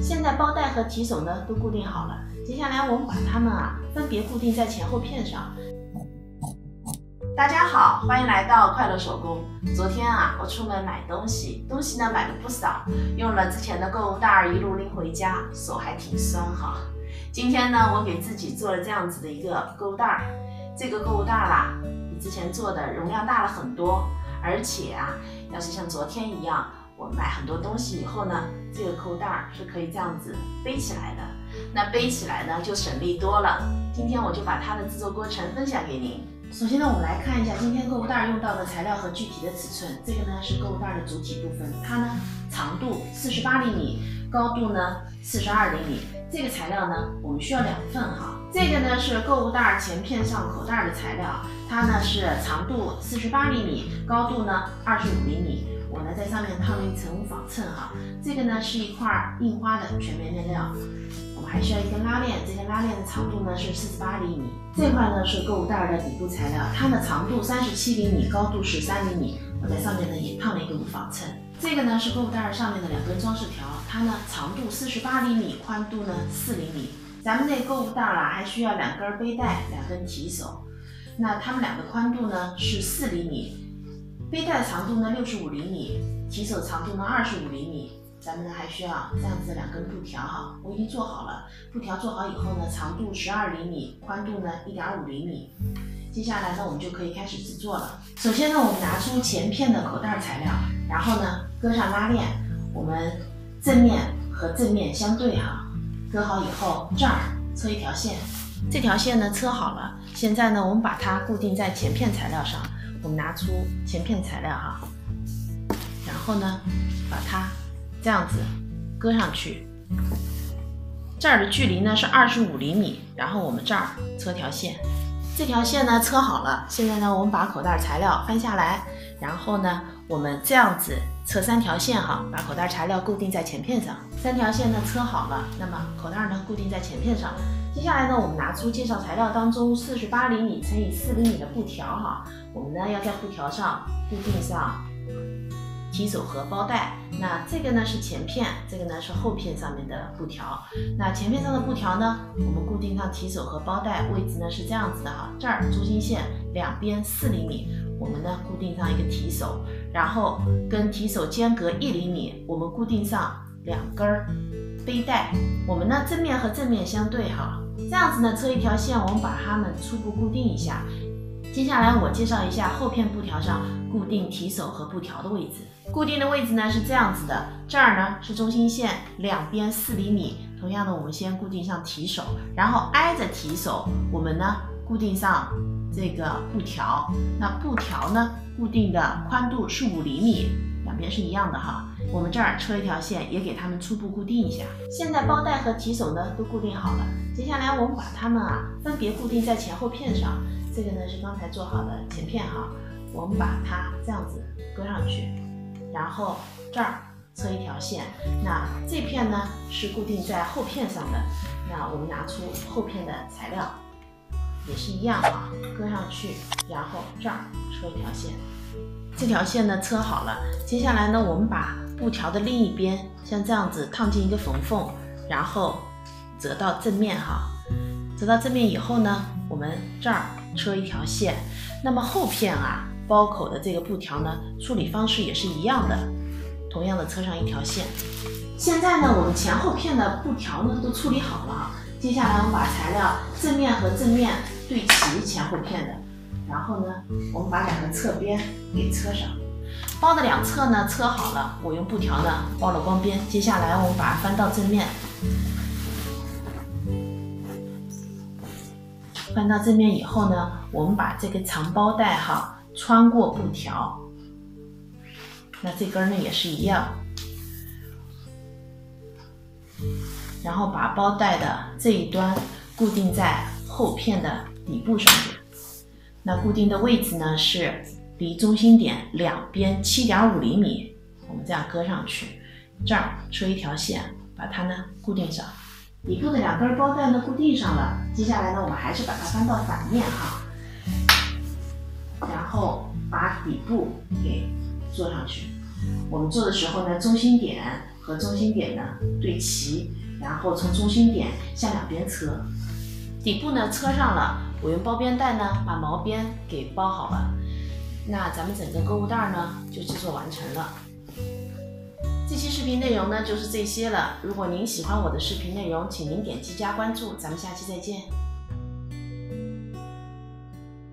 现在包带和提手呢都固定好了，接下来我们把它们分别固定在前后片上。大家好，欢迎来到快乐手工。昨天我出门买东西呢买了不少，用了之前的购物袋一路拎回家，手还挺酸哈。今天呢，我给自己做了这样子的一个购物袋，这个购物袋比之前做的容量大了很多，而且要是像昨天一样，我买很多东西以后呢，这个购物袋是可以这样子背起来的。那背起来呢就省力多了。今天我就把它的制作过程分享给您。首先呢，我们来看一下今天购物袋用到的材料和具体的尺寸。这个呢是购物袋的主体部分，它呢长度48厘米，高度呢42厘米。这个材料呢我们需要2份哈。这个呢是购物袋前片上口袋的材料，它呢是长度48厘米，高度呢25厘米。我呢在上面烫了一层仿衬哈。这个呢是一块印花的全棉面料。我们还需要一根拉链，这根拉链的长度呢是48厘米。这块呢是购物袋的底部材料，它的长度37厘米，高度是3厘米。我在上面呢也烫了一个仿衬。这个呢是购物袋上面的2根装饰条，它呢长度48厘米，宽度呢4厘米。咱们那购物袋还需要2根背带，2根提手。那它们2个宽度呢是4厘米，背带的长度呢65厘米，提手长度呢25厘米。咱们呢还需要这样子2根布条哈，我已经做好了。布条做好以后呢，长度12厘米，宽度呢1.5厘米。接下来呢，我们就可以开始制作了。首先呢，我们拿出前片的口袋材料，然后呢搁上拉链，我们正面和正面相对哈。搁好以后，这儿车一条线，这条线呢车好了。现在呢，我们把它固定在前片材料上。我们拿出前片材料哈，然后呢把它这样子搁上去，这儿的距离呢是25厘米，然后我们这儿车条线，这条线呢车好了。现在呢，我们把口袋材料翻下来，然后呢，我们这样子车3条线哈，把口袋材料固定在前片上。3条线呢车好了，那么口袋呢固定在前片上。接下来呢，我们拿出介绍材料当中48厘米乘以4厘米的布条哈，我们呢要在布条上固定上提手和包带。那这个呢是前片，这个呢是后片上面的布条。那前片上的布条呢，我们固定上提手和包带，位置呢是这样子的哈。这儿中心线两边4厘米，我们呢固定上一个提手，然后跟提手间隔1厘米，我们固定上2根背带。我们呢正面和正面相对哈，这样子呢车一条线，我们把它们初步固定一下。接下来我介绍一下后片布条上固定提手和布条的位置。固定的位置呢是这样子的，这儿呢是中心线，两边4厘米。同样的，我们先固定上提手，然后挨着提手，我们呢固定上这个布条。那布条呢固定的宽度是5厘米，两边是一样的哈。我们这儿车一条线，也给它们初步固定一下。现在包带和提手呢都固定好了，接下来我们把它们分别固定在前后片上。这个呢是刚才做好的前片哈，我们把它这样子搁上去，然后这儿车一条线。那这片呢是固定在后片上的，那我们拿出后片的材料，也是一样哈，搁上去，然后这儿车一条线。这条线呢车好了，接下来呢我们把布条的另一边像这样子烫进一个缝缝，然后折到正面哈。折到正面以后呢，我们这儿车一条线。那么后片包口的这个布条呢，处理方式也是一样的，同样的车上一条线。现在呢，我们前后片的布条呢都处理好了。接下来我们把材料正面和正面对齐前后片的，然后呢，我们把2个侧边给车上。包的2侧呢车好了，我用布条呢包了光边。接下来我们把它翻到正面。翻到正面以后呢，我们把这个长包带穿过布条，那这根呢也是一样，然后把包带的这一端固定在后片的底部上面。那固定的位置呢是离中心点两边7.5厘米，我们这样搁上去，这儿车一条线，把它呢固定上。底部的2根包带呢固定上了，接下来呢我们还是把它翻到反面哈，然后把底部给做上去。我们做的时候呢，中心点和中心点呢对齐，然后从中心点向两边侧。底部呢侧上了，我用包边带呢把毛边给包好了。那咱们整个购物袋呢就制作完成了。这期视频内容呢就是这些了。如果您喜欢我的视频内容，请您点击加关注，咱们下期再见。